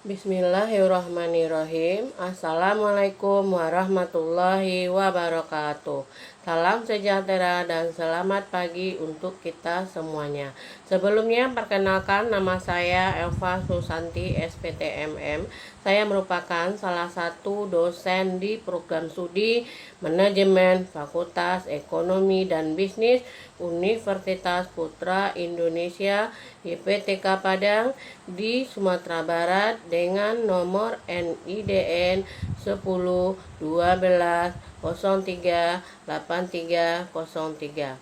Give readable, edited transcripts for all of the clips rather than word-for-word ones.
Bismillahirrahmanirrahim. Assalamualaikum warahmatullahi wabarakatuh. Salam sejahtera dan selamat pagi untuk kita semuanya. Sebelumnya perkenalkan, nama saya Elva Susanti SPTMM. Saya merupakan salah satu dosen di program studi Manajemen Fakultas Ekonomi dan Bisnis Universitas Putra Indonesia YPTK Padang di Sumatera Barat dengan nomor NIDN 10 12 03 8303.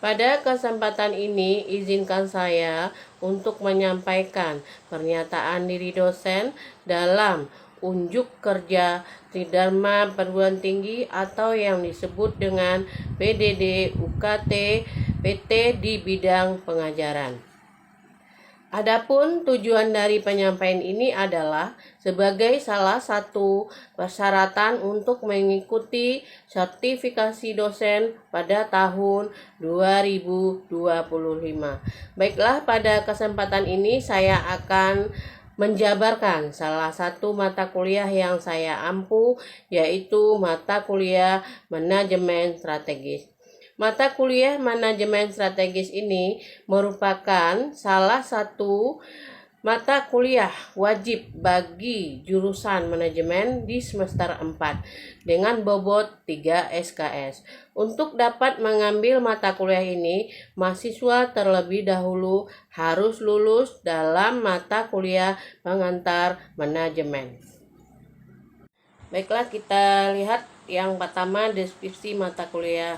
Pada kesempatan ini, izinkan saya untuk menyampaikan pernyataan diri dosen dalam unjuk kerja Tridharma Perguruan Tinggi atau yang disebut dengan PDD UKT PT di bidang pengajaran. Adapun tujuan dari penyampaian ini adalah sebagai salah satu persyaratan untuk mengikuti sertifikasi dosen pada tahun 2025. Baiklah, pada kesempatan ini saya akan menjabarkan salah satu mata kuliah yang saya ampu, yaitu mata kuliah Manajemen Strategis. Mata kuliah Manajemen Strategis ini merupakan salah satu mata kuliah wajib bagi jurusan manajemen di semester 4 dengan bobot 3 SKS. Untuk dapat mengambil mata kuliah ini, mahasiswa terlebih dahulu harus lulus dalam mata kuliah pengantar manajemen. Baiklah, kita lihat yang pertama deskripsi mata kuliah.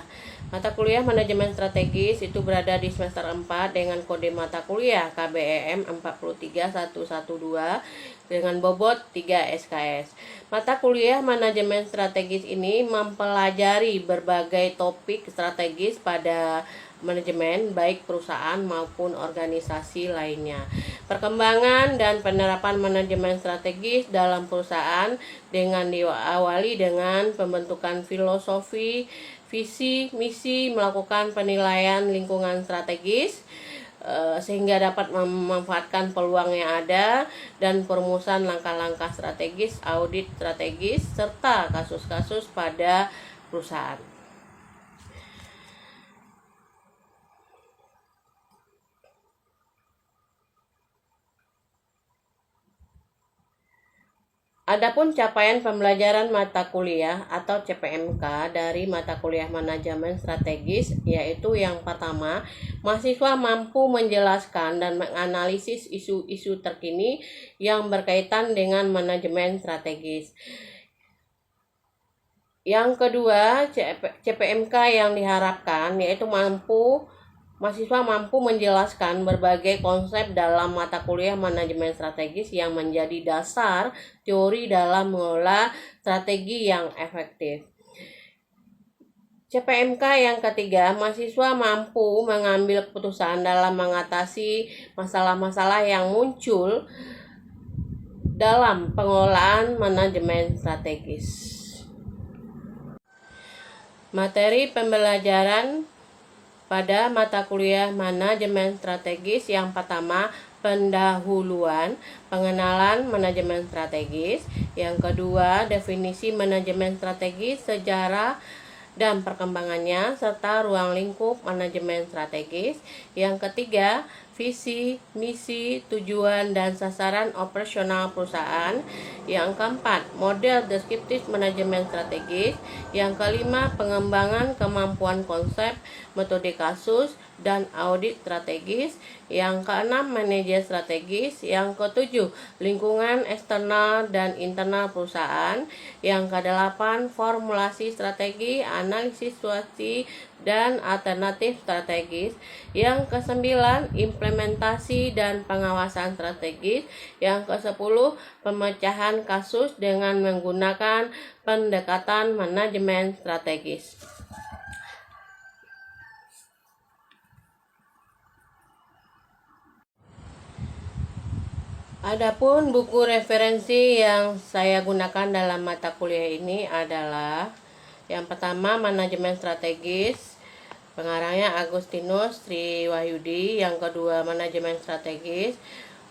Mata kuliah Manajemen Strategis itu berada di semester 4 dengan kode mata kuliah KBEM 43112 dengan bobot 3 SKS. Mata kuliah Manajemen Strategis ini mempelajari berbagai topik strategis pada manajemen baik perusahaan maupun organisasi lainnya. Perkembangan dan penerapan manajemen strategis dalam perusahaan dengan diawali dengan pembentukan filosofi, visi, misi, melakukan penilaian lingkungan strategis sehingga dapat memanfaatkan peluang yang ada, dan perumusan langkah-langkah strategis, audit strategis, serta kasus-kasus pada perusahaan. Adapun capaian pembelajaran mata kuliah atau CPMK dari mata kuliah Manajemen Strategis, yaitu yang pertama, mahasiswa mampu menjelaskan dan menganalisis isu-isu terkini yang berkaitan dengan manajemen strategis. Yang kedua, CPMK yang diharapkan yaitu mahasiswa mampu menjelaskan berbagai konsep dalam mata kuliah manajemen strategis yang menjadi dasar teori dalam mengelola strategi yang efektif. CPMK yang ketiga, mahasiswa mampu mengambil keputusan dalam mengatasi masalah-masalah yang muncul dalam pengelolaan manajemen strategis. Materi pembelajaran pada mata kuliah Manajemen Strategis yang pertama, pendahuluan, pengenalan manajemen strategis. Yang kedua, definisi manajemen strategis, sejarah dan perkembangannya, serta ruang lingkup manajemen strategis. Yang ketiga, visi, misi, tujuan, dan sasaran operasional perusahaan. Yang keempat, model deskriptif manajemen strategis. Yang kelima, pengembangan kemampuan konsep, metode kasus, dan audit strategis. Yang keenam, manajer strategis. Yang ketujuh, lingkungan eksternal dan internal perusahaan. Yang kedelapan, formulasi strategi, analisis situasi, dan alternatif strategis. Yang kesembilan, implementasi dan pengawasan strategis. Yang kesepuluh, pemecahan kasus dengan menggunakan pendekatan manajemen strategis. Adapun buku referensi yang saya gunakan dalam mata kuliah ini adalah yang pertama, Manajemen Strategis, pengarangnya Agustinus Triwahyudi. Yang kedua, Manajemen Strategis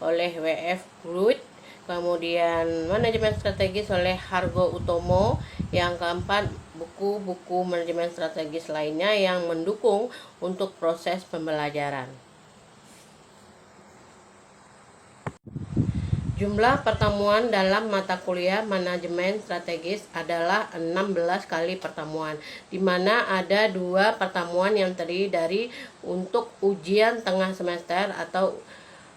oleh W.F. Rudd. kemudian manajemen strategis oleh Hargo Utomo, yang keempat buku-buku manajemen strategis lainnya yang mendukung untuk proses pembelajaran. Jumlah pertemuan dalam mata kuliah manajemen strategis adalah 16 kali pertemuan, di mana ada 2 pertemuan yang terdiri dari untuk ujian tengah semester atau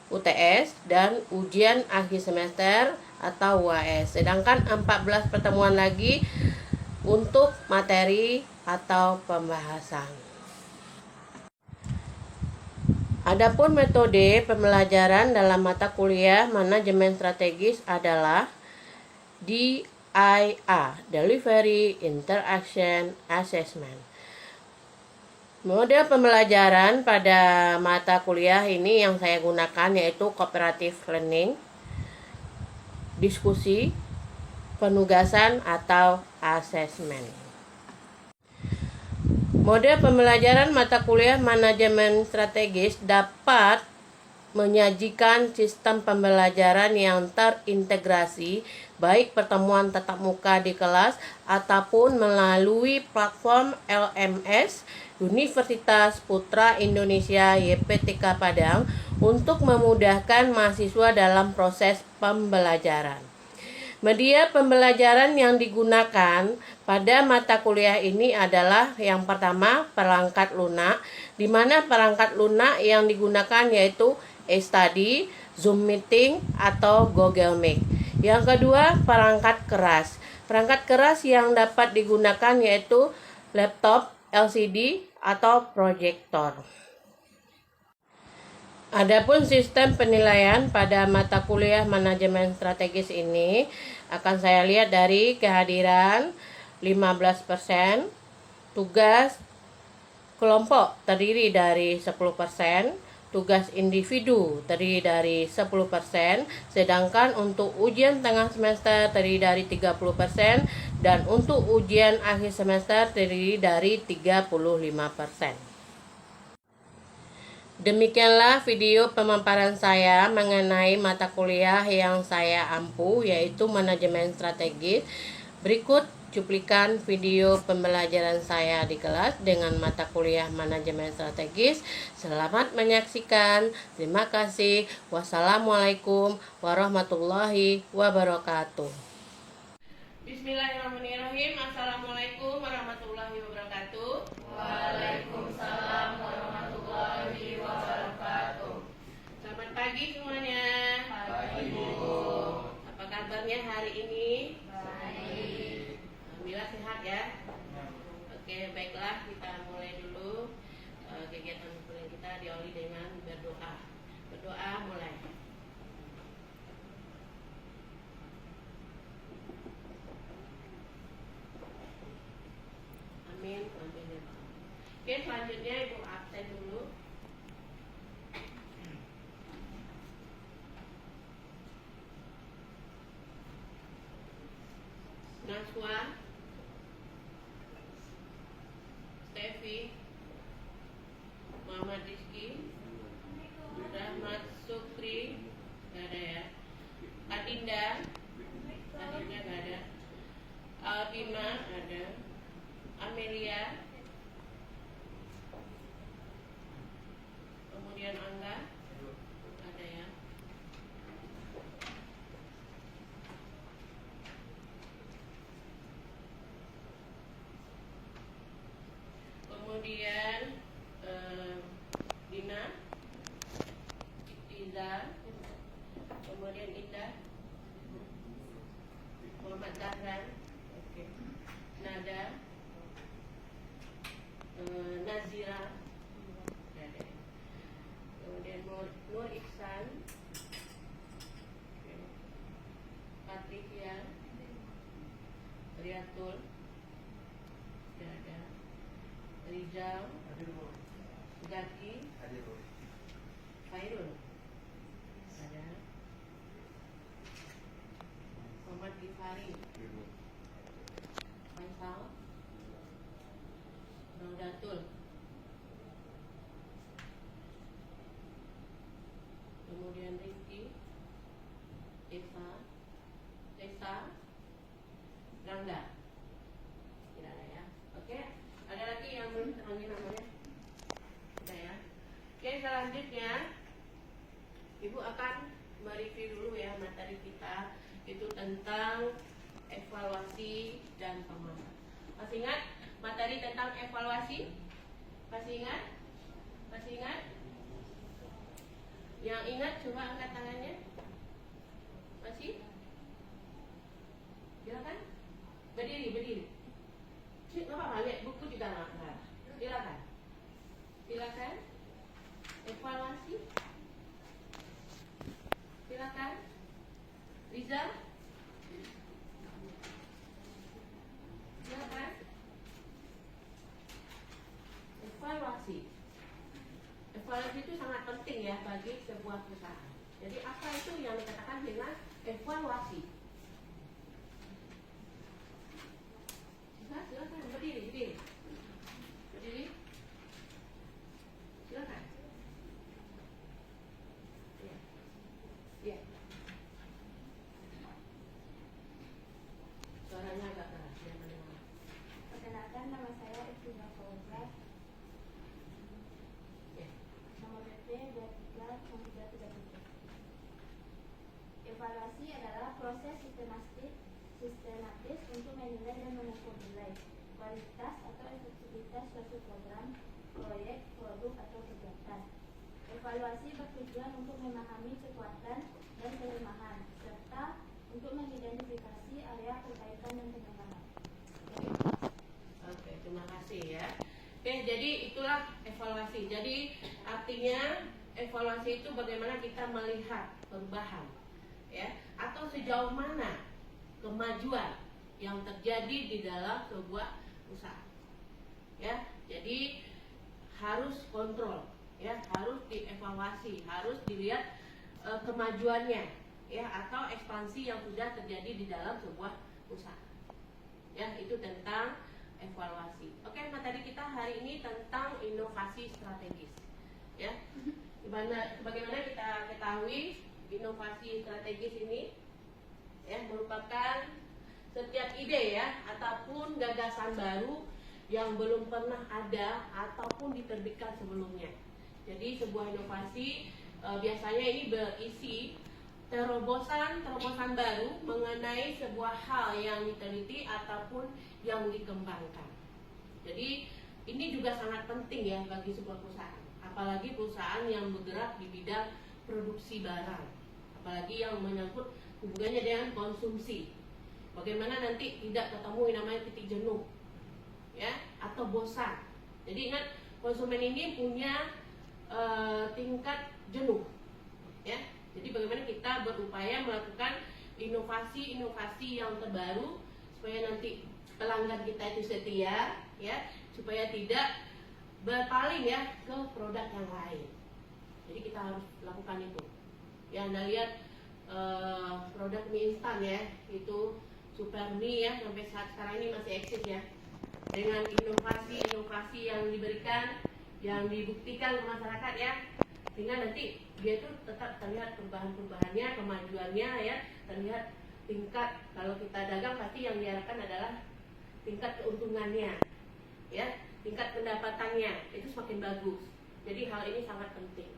UTS dan ujian akhir semester atau UAS. Sedangkan 14 pertemuan lagi untuk materi atau pembahasan. Adapun metode pembelajaran dalam mata kuliah manajemen strategis adalah DIA, Delivery Interaction Assessment. Model pembelajaran pada mata kuliah ini yang saya gunakan yaitu cooperative learning, diskusi, penugasan atau assessment. Model pembelajaran mata kuliah manajemen strategis dapat menyajikan sistem pembelajaran yang terintegrasi, baik pertemuan tatap muka di kelas ataupun melalui platform LMS Universitas Putra Indonesia YPTK Padang untuk memudahkan mahasiswa dalam proses pembelajaran. Media pembelajaran yang digunakan pada mata kuliah ini adalah yang pertama perangkat lunak, di mana perangkat lunak yang digunakan yaitu e-study, Zoom meeting atau Google Meet. Yang kedua perangkat keras. Perangkat keras yang dapat digunakan yaitu laptop, LCD atau proyektor. Adapun sistem penilaian pada mata kuliah manajemen strategis ini akan saya lihat dari kehadiran 15%, tugas kelompok terdiri dari 10%, tugas individu terdiri dari 10%, sedangkan untuk ujian tengah semester terdiri dari 30% dan untuk ujian akhir semester terdiri dari 35%. Demikianlah video pemaparan saya mengenai mata kuliah yang saya ampu, yaitu manajemen strategis. Berikut cuplikan video pembelajaran saya di kelas dengan mata kuliah manajemen strategis. Selamat menyaksikan. Terima kasih. Wassalamualaikum warahmatullahi wabarakatuh. Bismillahirrahmanirrahim. Assalamualaikum warahmatullahi wabarakatuh. Waalaikumsalam warahmatullahi wabarakatuh. Selamat pagi semuanya. Pagi, Bu. Apa kabarnya hari ini? Baik. Alhamdulillah sehat ya. Oke, baiklah kita mulai dulu. Kegiatan kuliah kita diawali dengan berdoa. Berdoa mulai. Amin. Amin. Oke, selanjutnya Ibu absen dulu. Naswa, Stevi, Muhammad Rizky, Rahmat Sukri, gak ada ya. Adinda gak ada. Albima ada. Amelia, kemudian Angga, ada ya. Kemudian Dina, Iza, kemudian Indah, Muhammad Zahran, Nada, Nazira, kemudian Nur Ihsan, Patricia, Riatul, Rizal, Zaki, Khairul, ada Muhammad Gifari, Faisal, Raudatul, kemudian Rizky, Eva, selanjutnya Ibu akan mereview dulu ya materi kita, itu tentang evaluasi dan pemasaran. Masih ingat materi tentang evaluasi? Masih ingat? Masih ingat? Yang ingat coba angkat tangannya. Masih? Silakan. Berdiri. Cik, nggak apa-apa, lihat buku juga nggak apa-apa. Silakan. Evaluasi. Silakan. Riza. Silakan. Evaluasi. Evaluasi itu sangat penting ya bagi sebuah perusahaan. Jadi apa itu yang dikatakan dengan evaluasi? Silakan berdiri. Silakan. Ya. Suaranya agak keras, biar mendengar. Perkenalkan, nama saya Istina Fauzia. Ya. Nomor PP 239337. Evaluasi adalah proses sistematis untuk menilai dan mengukur nilai, kualitas atau efektivitas suatu program, proyek, produk atau kegiatan. Evaluasi bertujuan untuk memahami kekuatan dan kelemahan, serta untuk mengidentifikasi area perbaikan dan pengembangan. Oke, terima kasih ya. Oke, jadi itulah evaluasi. Jadi artinya evaluasi itu bagaimana kita melihat perubahan, ya, atau sejauh mana kemajuan yang terjadi di dalam sebuah usaha. Ya, jadi harus kontrol, ya, harus dievaluasi, harus dilihat kemajuannya, ya, atau ekspansi yang sudah terjadi di dalam sebuah usaha. Ya, itu tentang evaluasi. Oke, materi kita hari ini tentang inovasi strategis. Ya, bagaimana kita ketahui inovasi strategis ini ya merupakan setiap ide ya ataupun gagasan baru yang belum pernah ada ataupun diterbitkan sebelumnya. Jadi sebuah inovasi biasanya ini berisi terobosan baru mengenai sebuah hal yang diteliti ataupun yang dikembangkan. Jadi ini juga sangat penting ya bagi sebuah perusahaan, apalagi perusahaan yang bergerak di bidang produksi barang, apalagi yang menyangkut hubungannya dengan konsumsi. Bagaimana nanti tidak ketemu yang namanya titik jenuh, ya, atau bosan. Jadi ingat, konsumen ini punya tingkat jenuh, ya. Jadi bagaimana kita berupaya melakukan inovasi yang terbaru supaya nanti pelanggan kita itu setia, ya, supaya tidak berpaling ya ke produk yang lain. Jadi kita harus lakukan itu. Ya, Anda lihat produk mie instan ya, itu Super Mie ya, sampai saat sekarang ini masih eksis ya. Dengan inovasi yang diberikan, yang dibuktikan ke masyarakat ya, sehingga nanti dia itu tetap terlihat perubahannya, kemajuannya ya, terlihat tingkat, kalau kita dagang pasti yang diharapkan adalah tingkat keuntungannya, ya, tingkat pendapatannya itu semakin bagus. Jadi hal ini sangat penting.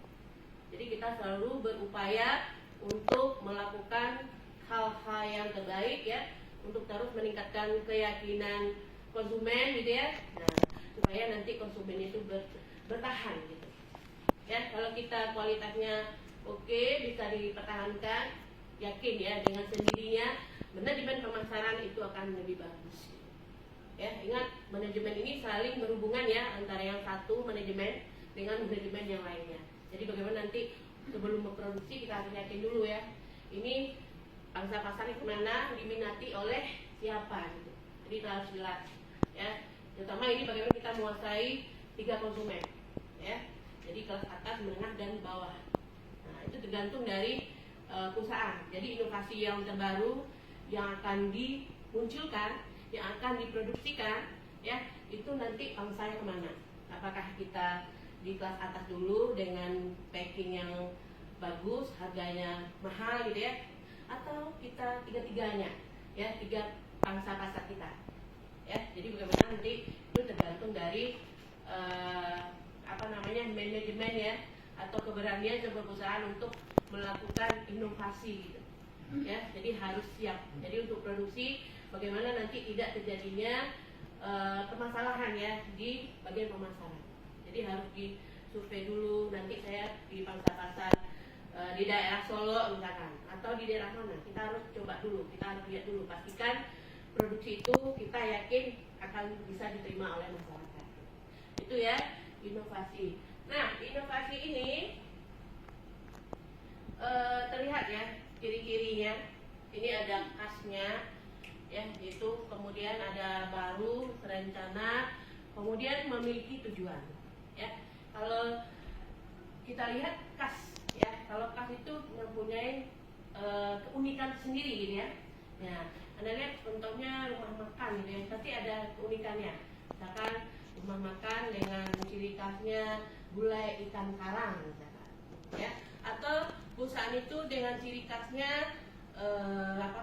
Jadi kita selalu berupaya untuk melakukan hal-hal yang terbaik ya, untuk terus meningkatkan keyakinan konsumen gitu ya. Nah, supaya nanti konsumen itu bertahan gitu. Ya, kalau kita kualitasnya oke, bisa dipertahankan, yakin ya dengan sendirinya manajemen pemasaran itu akan lebih bagus. Ya, ingat manajemen ini saling berhubungan ya antara yang satu manajemen dengan manajemen yang lainnya. Jadi bagaimana nanti sebelum memproduksi kita harus yakin dulu ya, ini pangsa pasar kemana, diminati oleh siapa gitu. Jadi kita harus jelas ya. Terutama ini bagaimana kita menguasai 3 konsumen ya. Jadi kelas atas, menengah, dan bawah. Nah, itu tergantung dari perusahaan. Jadi inovasi yang terbaru yang akan dimunculkan, yang akan diproduksikan ya, itu nanti pangsanya kemana. Apakah kita di kelas atas dulu dengan packing yang bagus, harganya mahal gitu ya, atau kita tiga-tiganya ya, 3 pangsa pasar kita ya. Jadi bagaimana nanti itu tergantung dari manajemen ya, atau keberanian sebuah perusahaan untuk melakukan inovasi gitu. Ya, jadi harus siap. Jadi untuk produksi bagaimana nanti tidak terjadinya permasalahan ya di bagian pemasaran. Jadi harus disurvei dulu. Nanti saya di pangsa pasar di daerah Solo misalkan atau di daerah mana, kita harus coba dulu, kita harus lihat dulu, pastikan produksi itu kita yakin akan bisa diterima oleh masyarakat. Itu ya inovasi. Nah, inovasi ini terlihat ya ciri-cirinya. Ini ada khasnya ya, itu kemudian ada baru, terencana, kemudian memiliki tujuan ya. Kalau kita lihat khas ya, kalau khas itu mempunyai keunikan sendiri gitu ya. Nah, Anda lihat contohnya rumah makan gitu ya, pasti ada keunikannya. Misalkan rumah makan dengan ciri khasnya gulai ikan karang misalkan ya, atau perusahaan itu dengan ciri khasnya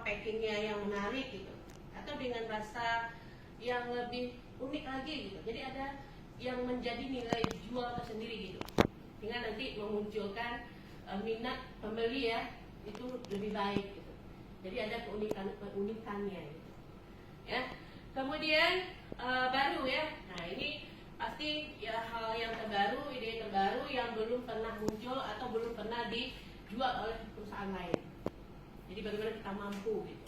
packingnya yang menarik gitu, atau dengan rasa yang lebih unik lagi gitu. Jadi ada yang menjadi nilai jual tersendiri gitu, sehingga nanti memunculkan minat pembeli ya itu lebih baik gitu. Jadi ada keunikannya gitu. Ya. Kemudian baru ya. Nah, ini pasti ya hal yang terbaru, ide terbaru yang belum pernah muncul atau belum pernah dijual oleh perusahaan lain. Jadi bagaimana kita mampu gitu.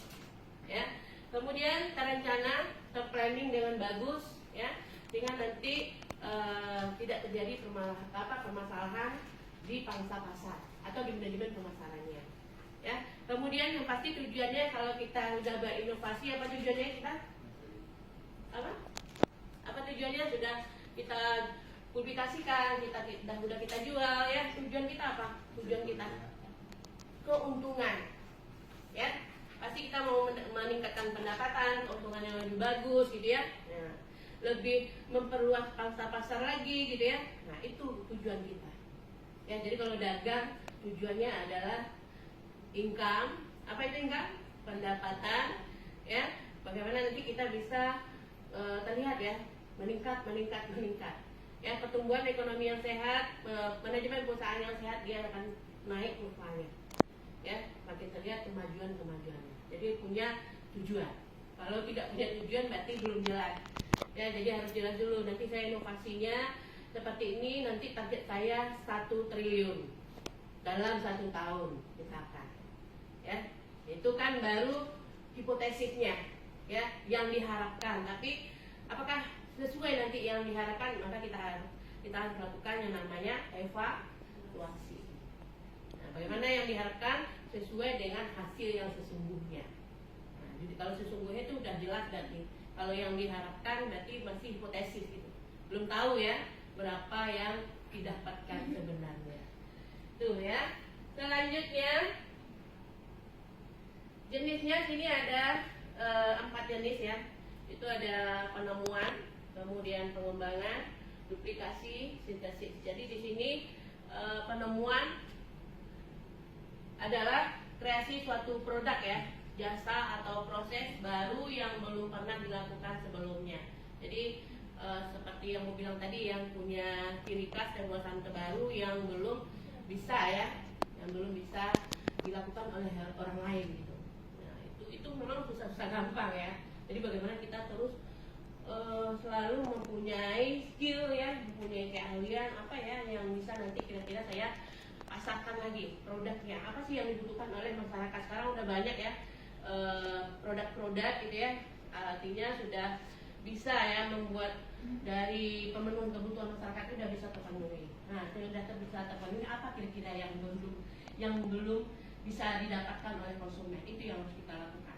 Ya. Kemudian terencana, terplanning dengan bagus ya, sehingga nanti tidak terjadi permasalahan di pangsa pasar atau di manajemen pemasarannya. Ya. Kemudian yang pasti tujuannya kalau kita sudah berinovasi, apa tujuannya kita? Apa tujuannya? Sudah kita publikasikan, sudah kita jual ya. Tujuan kita apa? Tujuan kita keuntungan. Ya. Pasti kita mau meningkatkan pendapatan, keuntungan yang lebih bagus gitu ya. Nah, lebih memperluas pangsa pasar lagi gitu ya. Nah, itu tujuan kita. Ya, jadi kalau dagang tujuannya adalah income. Apa itu income? Pendapatan ya. Bagaimana nanti kita bisa terlihat ya, meningkat. Ya, pertumbuhan ekonomi yang sehat, manajemen perusahaan yang sehat, dia akan naik mukanya. Ya, makin terlihat kemajuannya. Jadi punya tujuan. Kalau tidak punya tujuan berarti belum jelas. Ya, jadi harus jelas dulu. Nanti saya inovasinya seperti ini, nanti target saya 1 triliun dalam 1 tahun misalkan. Ya, itu kan baru hipotesisnya ya, yang diharapkan. Tapi apakah sesuai nanti yang diharapkan? Maka kita harus lakukan yang namanya evaluasi. Nah, bagaimana yang diharapkan sesuai dengan hasil yang sesungguhnya. Nah, jadi kalau sesungguhnya itu udah jelas berarti. Kalau yang diharapkan berarti masih hipotesis gitu. Belum tahu ya berapa yang didapatkan sebenarnya. Tuh ya. Selanjutnya jenisnya sini ada 4 jenis ya. Itu ada penemuan, kemudian pengembangan, duplikasi, sintesis. Jadi di sini penemuan adalah kreasi suatu produk ya, jasa atau proses baru yang belum pernah dilakukan sebelumnya. Jadi seperti yang mau bilang tadi, yang punya ciri khas dan buatan terbaru yang belum bisa ya, yang belum bisa dilakukan oleh orang lain gitu. Nah, itu memang susah gampang ya. Jadi bagaimana kita terus selalu mempunyai skill ya, mempunyai keahlian apa ya yang bisa nanti kira-kira saya pasarkan lagi produknya. Apa sih yang dibutuhkan oleh masyarakat sekarang? Udah banyak ya produk-produk gitu ya, artinya sudah bisa ya membuat dari pemenuhan kebutuhan masyarakat itu sudah bisa terpenuhi. Nah, sudah bisa terpenuhi, apa kira-kira yang belum bisa didapatkan oleh konsumen? Itu yang harus kita lakukan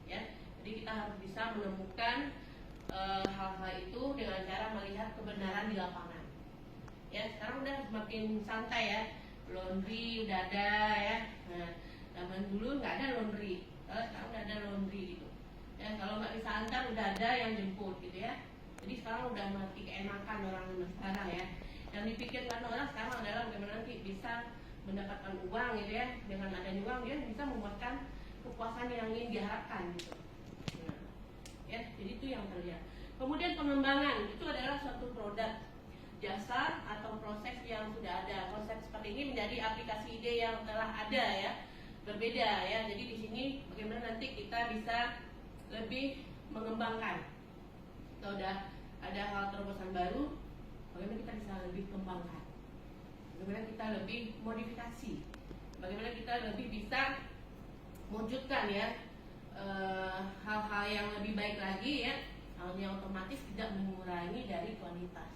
ya. Jadi kita harus bisa menemukan hal-hal itu dengan cara melihat kebenaran di lapangan. Ya, sekarang udah semakin santai ya. Laundry udah ada ya. Nah, zaman dulu nggak ada laundry, sekarang udah ada laundry gitu. Ya, kalau nggak bisa antar udah ada yang jemput gitu ya. Jadi sekarang udah mati keenakan orang sekarang ya. Yang dipikirkan orang sekarang adalah bagaimana nanti bisa mendapatkan uang gitu ya. Dengan adanya uang dia bisa membuatkan kepuasan yang ingin diharapkan gitu. Nah, ya, jadi itu yang terlihat. Kemudian pengembangan itu adalah suatu produk jasa atau proses yang sudah ada. Konsep seperti ini menjadi aplikasi ide yang telah ada ya, berbeda ya. Jadi di sini bagaimana nanti kita bisa lebih mengembangkan. Kalau udah ada hal terobosan baru, bagaimana kita bisa lebih kembangkan, bagaimana kita lebih modifikasi, bagaimana kita lebih bisa mewujudkan ya hal-hal yang lebih baik lagi ya, hal yang otomatis tidak mengurangi dari kualitas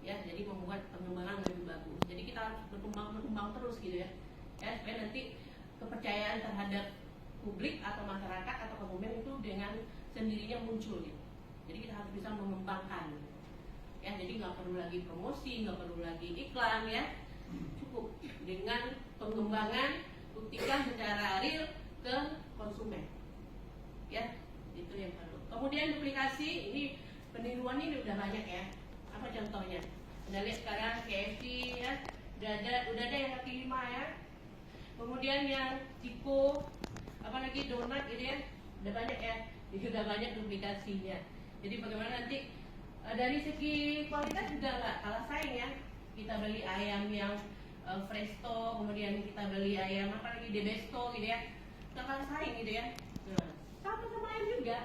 ya, jadi membuat pengembangan lebih bagus. Jadi kita harus berkembang terus gitu ya, supaya nanti kepercayaan terhadap publik atau masyarakat atau konsumen itu dengan sendirinya muncul gitu. Jadi kita harus bisa mengembangkan ya, jadi nggak perlu lagi promosi, nggak perlu lagi iklan ya, cukup dengan pengembangan, buktikan secara real ke konsumen ya, itu yang perlu. Kemudian duplikasi, ini peniruan ini udah banyak ya. Apa contohnya? Anda lihat sekarang KFC ya, udah ada yang kaki lima ya, kemudian yang Ciko, apalagi donat gitu ya, udah banyak ya, udah banyak duplikasinya. Jadi bagaimana nanti dari segi kualitas juga nggak kalah saing ya. Kita beli ayam yang Presto, kemudian kita beli ayam apa lagi Debesto gitu ya, nggak kalah saing gitu ya. Nah, sama-sama ayam juga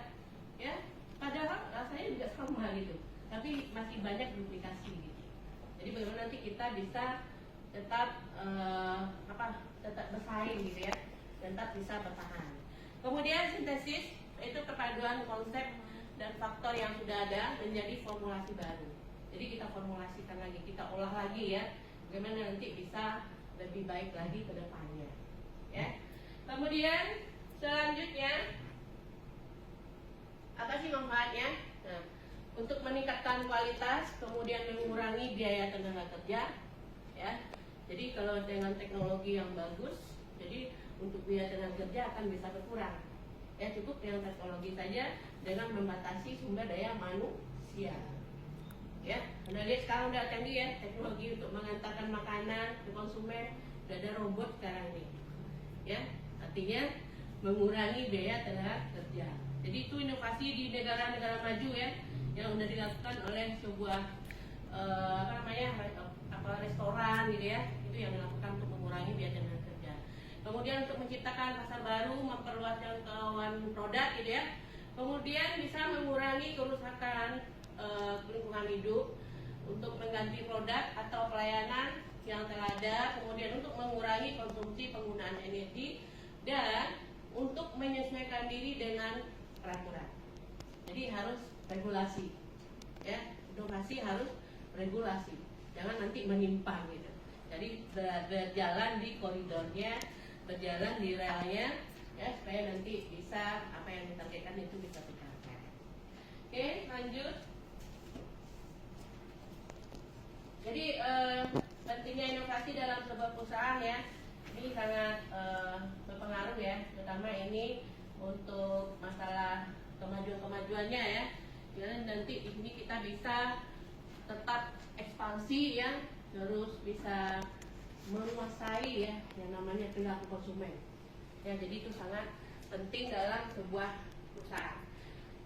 ya, padahal rasanya juga sama gitu, tapi masih banyak duplikasi gitu. Jadi bagaimana nanti kita bisa tetap tetap bersaing gitu ya, tetap bisa bertahan. Kemudian sintesis, itu perpaduan konsep dan faktor yang sudah ada menjadi formulasi baru. Jadi kita formulasikan lagi, kita olah lagi ya, bagaimana nanti bisa lebih baik lagi ke depannya ya. Kemudian selanjutnya apa sih manfaatnya? Nah, untuk meningkatkan kualitas, kemudian mengurangi biaya tenaga kerja ya. Jadi kalau dengan teknologi yang bagus, jadi untuk biaya tenaga kerja akan bisa berkurang ya, cukup dengan teknologi saja dengan membatasi sumber daya manusia ya. Anda lihat sekarang udah canggih ya teknologi untuk mengantarkan makanan ke konsumen, udah ada robot sekarang ini ya, artinya mengurangi biaya tenaga kerja. Jadi itu inovasi di negara-negara maju ya, yang sudah dilakukan oleh sebuah restoran gitu ya, itu yang dilakukan untuk mengurangi biaya tenaga kerja. Kemudian untuk menciptakan pasar baru, memperluas jangkauan produk gitu ya. Kemudian bisa mengurangi kerusakan lingkungan hidup, untuk mengganti produk atau pelayanan yang telah ada, kemudian untuk mengurangi konsumsi penggunaan energi, dan untuk menyesuaikan diri dengan peraturan. Jadi harus regulasi ya, inovasi harus regulasi, jangan nanti menyimpang gitu. Jadi berjalan di koridornya, berjalan di relnya ya, supaya nanti bisa apa yang ditargetkan itu bisa tercapai. Oke, lanjut. Jadi pentingnya inovasi dalam sebuah perusahaan ya, ini sangat berpengaruh ya, terutama ini untuk masalah kemajuannya ya. Jadi nanti ini kita bisa tetap ekspansi ya, terus bisa menguasai ya yang namanya perilaku konsumen ya. Jadi itu sangat penting dalam sebuah perusahaan.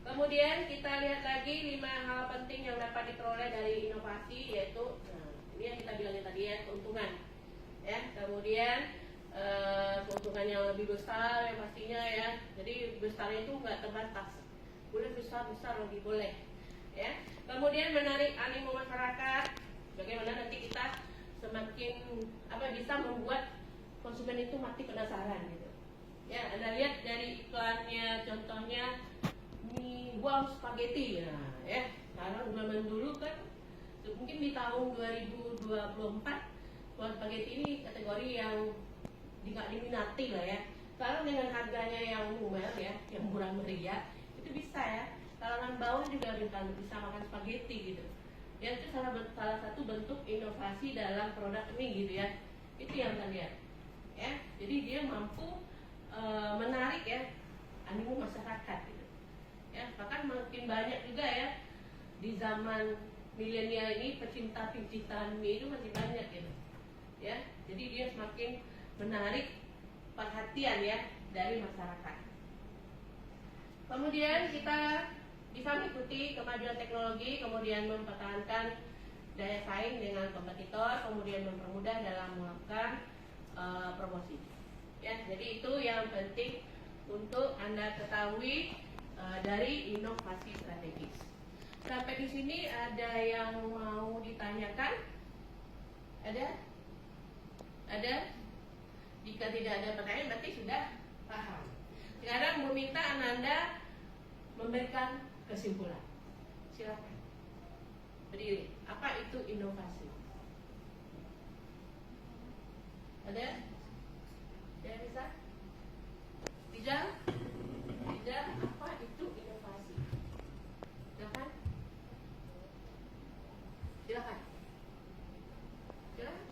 Kemudian kita lihat lagi 5 hal penting yang dapat diperoleh dari inovasi, yaitu ini yang kita bilangin tadi ya, keuntungan ya. Kemudian keuntungan yang lebih besar yang pastinya ya. Jadi besarnya itu nggak terbatas, boleh besar lebih boleh ya. Kemudian menarik animo masyarakat, bagaimana nanti kita semakin bisa membuat konsumen itu mati penasaran gitu ya. Anda lihat dari iklannya, contohnya mie wow spaghetti ya. Sekarang zaman dulu kan mungkin di tahun 2024 wow spaghetti ini kategori yang nggak diminati lah ya. Sekarang dengan harganya yang murah ya, yang murah meriah, itu bisa ya, kalangan bawah juga bisa makan spaghetti gitu ya. Itu salah satu bentuk inovasi dalam produk ini gitu ya. Itu yang kita lihat ya. Jadi dia mampu menarik ya animo masyarakat gitu ya. Bahkan makin banyak juga ya di zaman milenial ini, pecinta mie itu masih banyak gitu ya. Jadi dia semakin menarik perhatian ya dari masyarakat. Kemudian kita bisa mengikuti kemajuan teknologi, kemudian mempertahankan daya saing dengan kompetitor, kemudian mempermudah dalam melakukan promosi. Ya, jadi itu yang penting untuk Anda ketahui dari inovasi strategis. Sampai di sini ada yang mau ditanyakan? Ada? Ada? Jika tidak ada pertanyaan berarti sudah paham. Sekarang meminta Ananda memberikan kesimpulan. Silakan. Berdiri. Apa itu inovasi? Ada? Yang bisa? Tidak? Tidak? Apa itu inovasi? Silakan. Silakan. Silakan.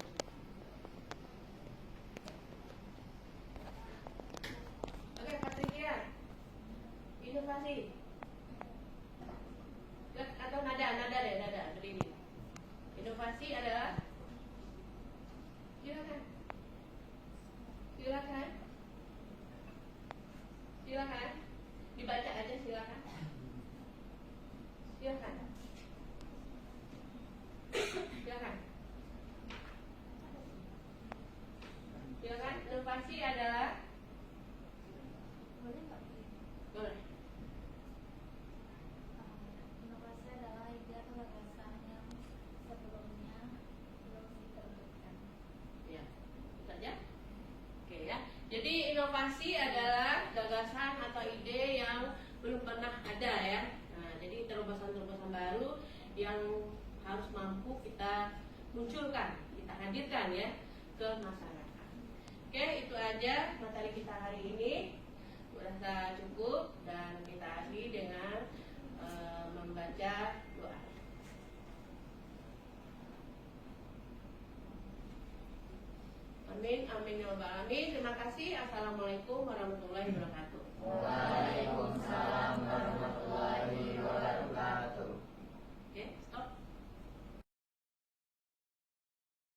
Oke, Patricia. Inovasi. Atau nada deh, berdiri. Inovasi adalah, silakan. Silakan. Silakan. Dibaca aja silakan. Silakan. Silakan. Silakan. Inovasi adalah, Boleh nggak? boleh. Inovasi adalah ide atau gagasan yang sebelumnya belum diterbitkan. Ya, itu saja. Oke ya. Jadi inovasi adalah gagasan atau ide yang belum pernah ada ya. Nah, jadi terobosan-terobosan baru yang harus mampu kita munculkan, kita hadirkan ya ke masyarakat. Oke, itu aja materi kita hari ini. Rasa cukup dan kita akhiri dengan membaca doa. Amin, amin ya rabbal alamin. Terima kasih. Assalamualaikum warahmatullahi wabarakatuh. Waalaikumsalam